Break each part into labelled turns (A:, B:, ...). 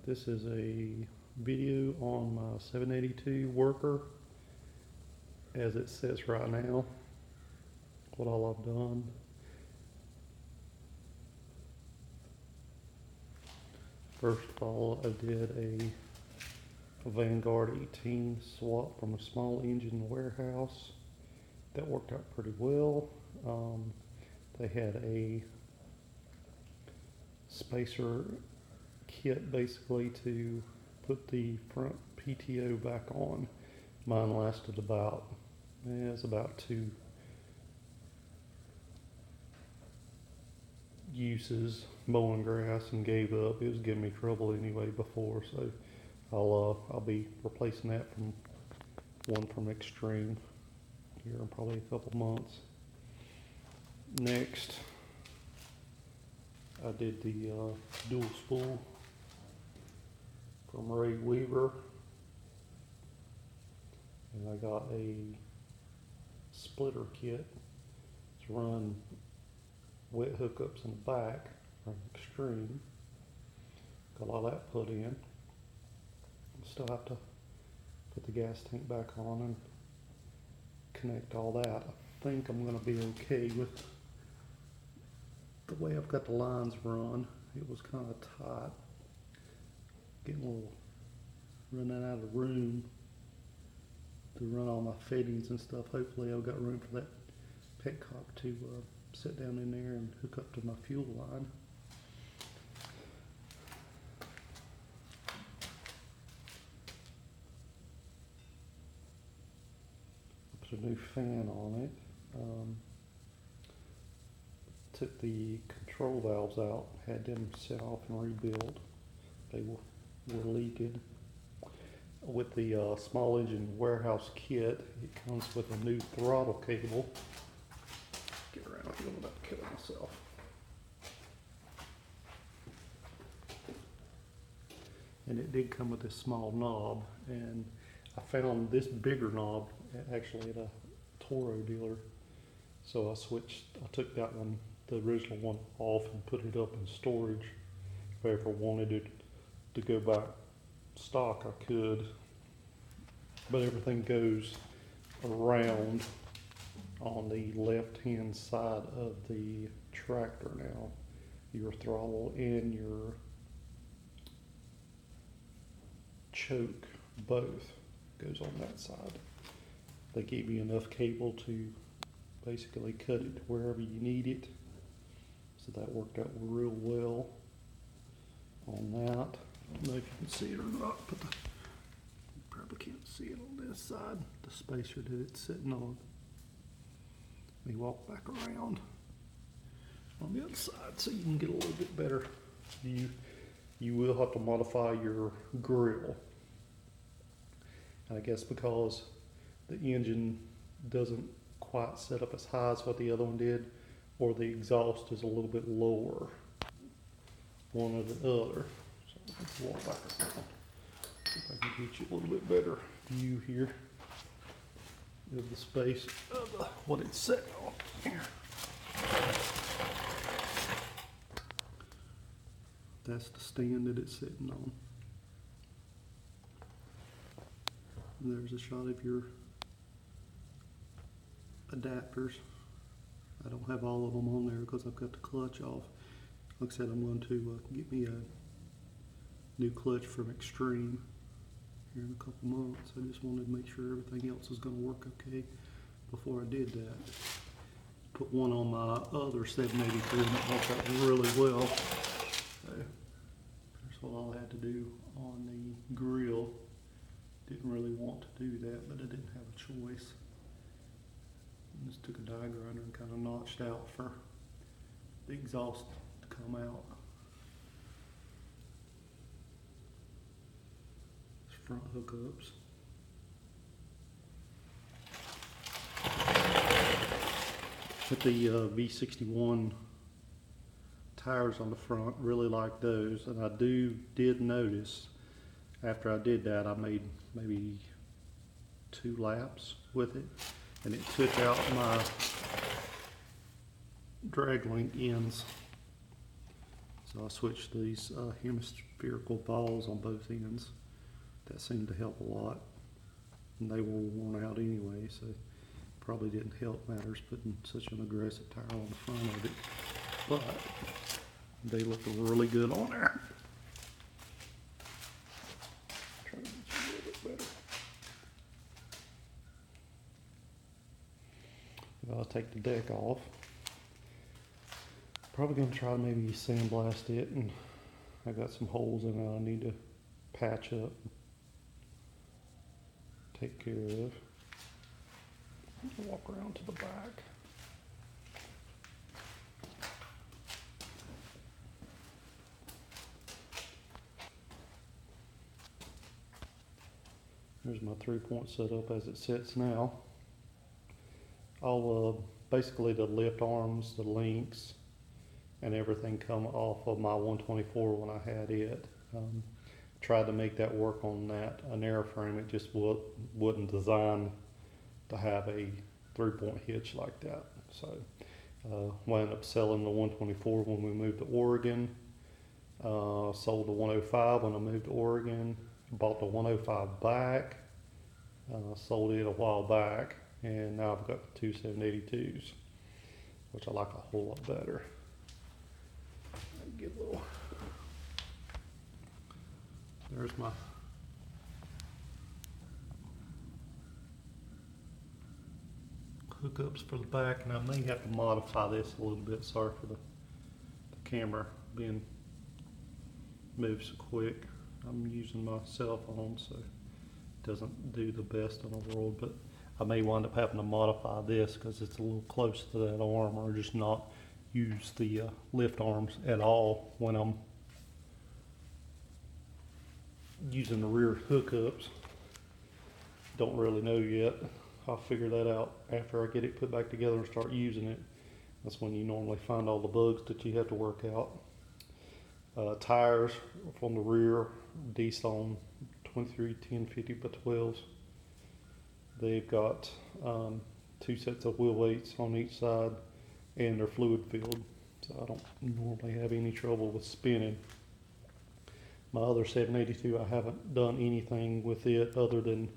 A: This is a video on my 782 worker as it sits right now, what all I've done. First of all, I did a Vanguard 18 swap from a small engine warehouse. That worked out pretty well. They had a spacer kit basically to put the front PTO back on. Mine lasted about 2 uses mowing grass and gave up. It was giving me trouble anyway before, so I'll be replacing that from Extreme here in probably a couple months. Next, I did the dual spool from Ray Weaver, and I got a splitter kit to run wet hookups in the back from Extreme. Got all that put in. Still have to put the gas tank back on and connect all that. I think I'm going to be okay with the way I've got the lines run. It was kind of tight, getting a little running out of room to run all my fittings and stuff. Hopefully I've got room for that petcock to sit down in there and hook up to my fuel line. Put a new fan on it. Took the control valves out, had them set off and rebuilt. They were leaking. With the small engine warehouse kit, it comes with a new throttle cable. Get around here without killing myself. And it did come with this small knob, and I found this bigger knob actually at a Toro dealer. So I took that one, the original one, off and put it up in storage. If I ever wanted it to go back stock, I could. But everything goes around on the left-hand side of the tractor now. Your throttle and your choke both goes on that side. They gave you enough cable to basically cut it to wherever you need it. So that worked out real well on that. I don't know if you can see it or not, but you probably can't see it on this side, the spacer that it's sitting on. Let me walk back around on the other side so you can get a little bit better view. You will have to modify your grill. And I guess because the engine doesn't quite set up as high as what the other one did, or the exhaust is a little bit lower, one or the other. So let's walk back around. See if I can get you a little bit better view here of the space of what it's set on here. That's the stand that it's sitting on. And there's a shot of your adapters. I don't have all of them on there because I've got the clutch off. Like I said, I'm going to get me a new clutch from Extreme here in a couple months. I just wanted to make sure everything else was going to work okay before I did that. Put one on my other 783 and it worked out really well. So that's what I had to do on the grill. Didn't really want to do that, but I didn't have a choice. I just took a die grinder and kind of notched out for the exhaust to come out. Front hookups. Put the V61 tires on the front, really like those, and I did notice after I did that I made maybe 2 laps with it, and it took out my drag link ends. So I switched these hemispherical balls on both ends. That seemed to help a lot. And they were worn out anyway, so probably didn't help matters putting such an aggressive tire on the front of it. But they look really good on there. Try to get you a little bit better. I'll take the deck off. Probably gonna try to maybe sandblast it, and I got some holes in it I need to patch up, take care of. Walk around to the back. There's my 3-point setup as it sits now. I'll basically the lift arms, the links, and everything come off of my 124 when I had it. Tried to make that work on that an airframe. It just wasn't designed to have a 3-point hitch like that. So wound up selling the 124 when we moved to Oregon. Sold the 105 when I moved to Oregon. Bought the 105 back. Sold it a while back, and now I've got the 2 782s, which I like a whole lot better. Get a little. There's my hookups for the back, and I may have to modify this a little bit. Sorry for the camera being moved so quick. I'm using my cell phone, so it doesn't do the best in the world, but I may wind up having to modify this because it's a little close to that arm, or just not use the lift arms at all when I'm using the rear hookups. Don't really know yet. I'll figure that out after I get it put back together and start using it. That's when you normally find all the bugs that you have to work out. Tires from the rear, D-Stone 23 1050 by 12s. They've got 2 sets of wheel weights on each side, and they're fluid filled, so I don't normally have any trouble with spinning. My other 782, I haven't done anything with it other than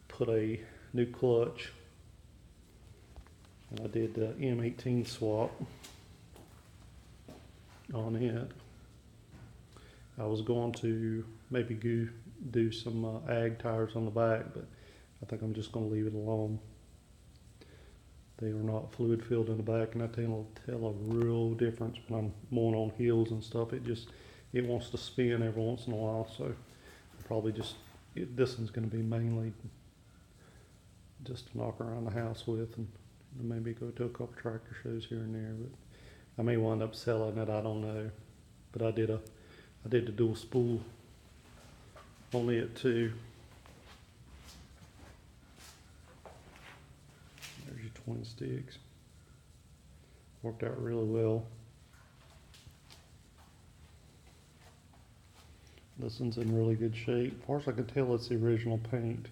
A: put a new clutch, and I did the M18 swap on it. I was going to maybe do some ag tires on the back, but I think I'm just going to leave it alone. They are not fluid filled in the back, and I can tell a real difference when I'm going on hills and stuff. It wants to spin every once in a while, so probably this one's going to be mainly just to knock around the house with, and maybe go to a couple tractor shows here and there. But I may wind up selling it, I don't know. But I did the dual spool on it too. There's your twin sticks. Worked out really well. This one's in really good shape. As far as I can tell, it's the original paint.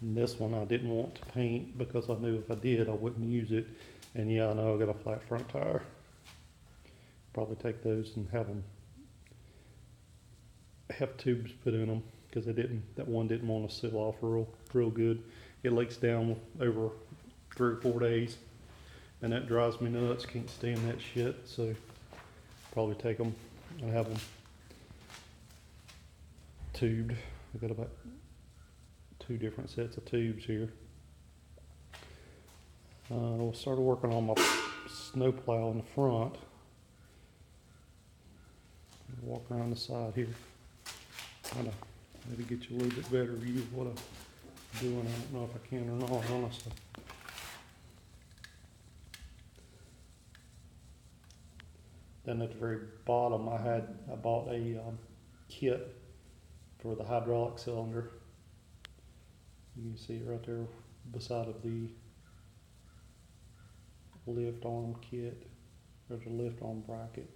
A: And this one I didn't want to paint because I knew if I did, I wouldn't use it. And yeah, I know I got a flat front tire. Probably take those and have tubes put in them, because that one didn't want to seal off real good. It leaks down over 3 or 4 days, and that drives me nuts. Can't stand that shit. So probably take them and have them tubed. I got about 2 different sets of tubes here. I started working on my snowplow in the front. Walk around the side here. Kind of maybe get you a little bit better view of what I'm doing. I don't know if I can or not, honestly. Then at the very bottom, I bought a kit for the hydraulic cylinder. You can see it right there beside of the lift arm kit. There's a lift arm bracket.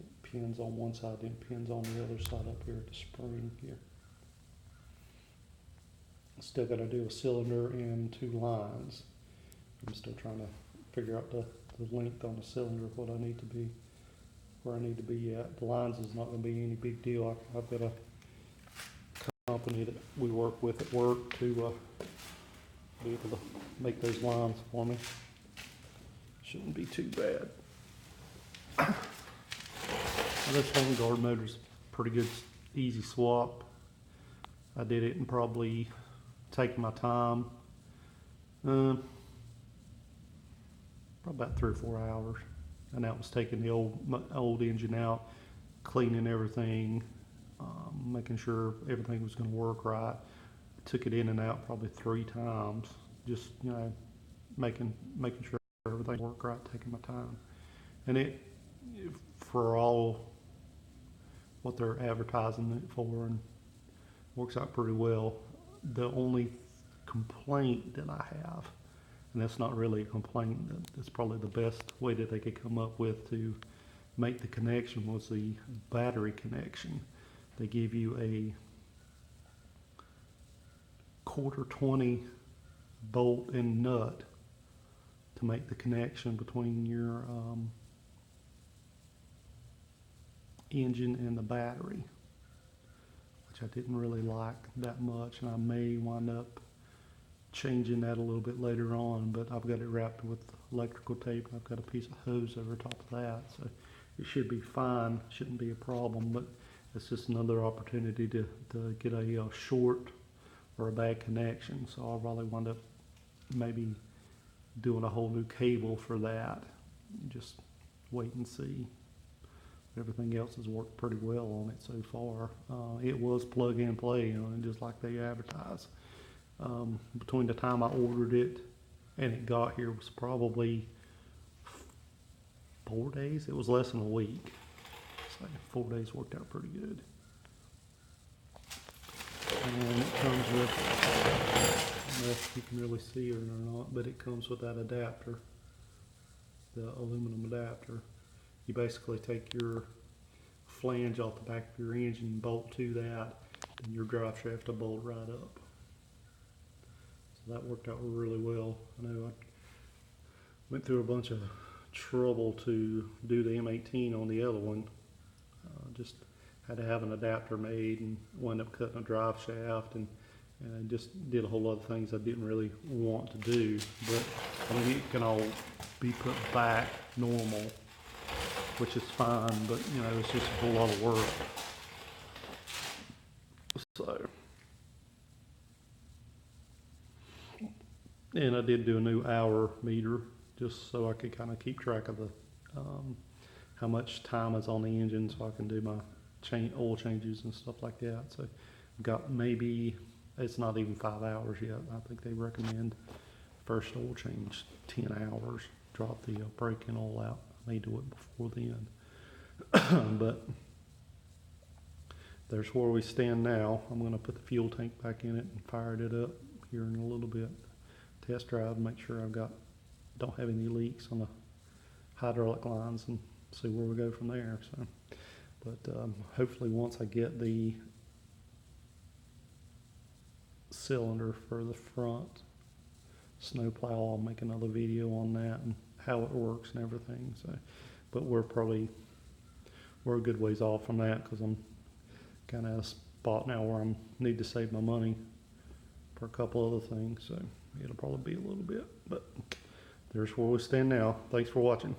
A: It pins on one side, then pins on the other side up here at the spring here. Still got to do a cylinder and 2 lines. I'm still trying to figure out the length on the cylinder, what I need to be, where I need to be at. The lines is not going to be any big deal. I've got a company that we work with at work to be able to make those lines for me. Shouldn't be too bad. This Vanguard motor's pretty good, easy swap. I did it in probably taking my time. Probably about 3 or 4 hours. And that was taking the old engine out, cleaning everything, making sure everything was going to work right. Took it in and out probably 3 times, just making sure everything worked right, taking my time. And it, for all what they're advertising it for, and works out pretty well. The only complaint that I have, and that's not really a complaint, that's probably the best way that they could come up with to make the connection, was the battery connection. They give you a 1/4-20 bolt and nut to make the connection between your engine and the battery, which I didn't really like that much, and I may wind up changing that a little bit later on, but I've got it wrapped with electrical tape. I've got a piece of hose over top of that, so it should be fine, shouldn't be a problem. But it's just another opportunity to get a short or a bad connection, so I'll probably wind up maybe doing a whole new cable for that. Just wait and see. Everything else has worked pretty well on it so far. It was plug and play, just like they advertise. Between the time I ordered it and it got here was probably 4 days. It was less than a week. So 4 days worked out pretty good. And it comes with, I don't know if you can really see it or not, but it comes with that adapter, the aluminum adapter. You basically take your flange off the back of your engine, bolt to that, and your drive shaft will bolt right up. So that worked out really well. I know I went through a bunch of trouble to do the M18 on the other one. Just had to have an adapter made and wound up cutting a drive shaft, and I just did a whole lot of things I didn't really want to do. But I mean, it can all be put back normal, which is fine, but it's just a whole lot of work. So, and I did do a new hour meter just so I could kind of keep track of the how much time is on the engine, so I can do my oil changes and stuff like that. So I've got, maybe it's not even 5 hours yet. I think they recommend first oil change 10 hours. Drop the brake and oil out. I may do it before then. But there's where we stand now. I'm going to put the fuel tank back in it and fire it up here in a little bit. Test drive, make sure don't have any leaks on the hydraulic lines, and see where we go from there. So, but hopefully once I get the cylinder for the front snowplow, I'll make another video on that and how it works and everything. So, but we're a good ways off from that, because I'm kind of at a spot now where I need to save my money for a couple other things. So it'll probably be a little bit, but there's where we stand now. Thanks for watching.